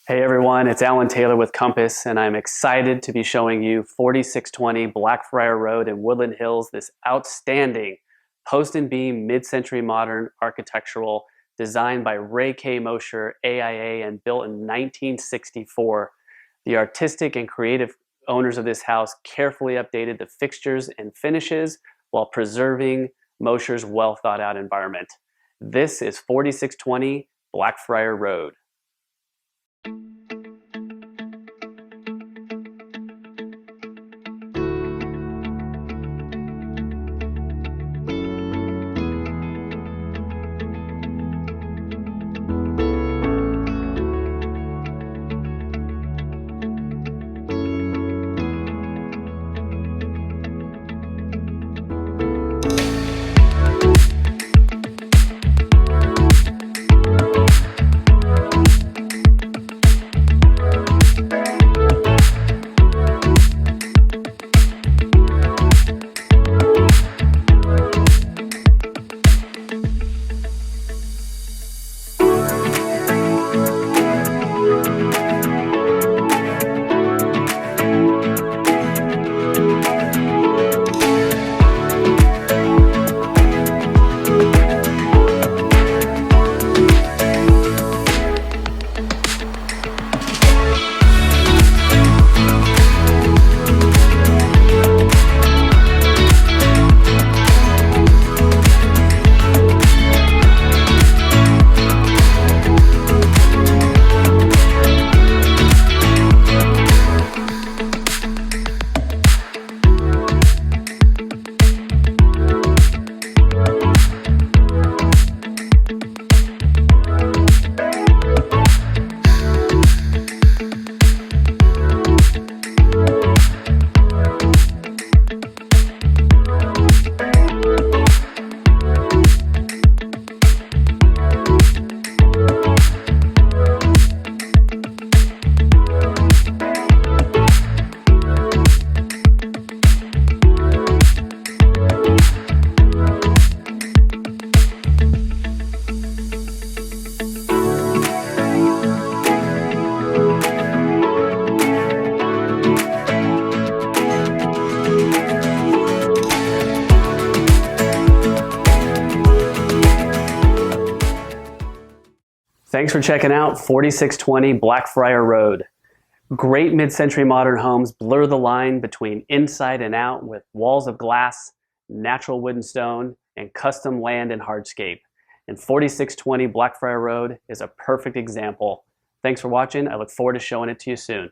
Hey everyone, it's Alan Taylor with Compass, and I'm excited to be showing you 4620 Blackfriar Road in Woodland Hills, this outstanding post and beam mid-century modern architectural designed by Ray K. Mosher, AIA, and built in 1964. The artistic and creative owners of this house carefully updated the fixtures and finishes while preserving Mosher's well thought out environment. This is 4620 Blackfriar Road. Thanks for checking out 4620 Blackfriar Road. Great mid-century modern homes blur the line between inside and out with walls of glass, natural wood and stone, and custom land and hardscape. And 4620 Blackfriar Road is a perfect example. Thanks for watching. I look forward to showing it to you soon.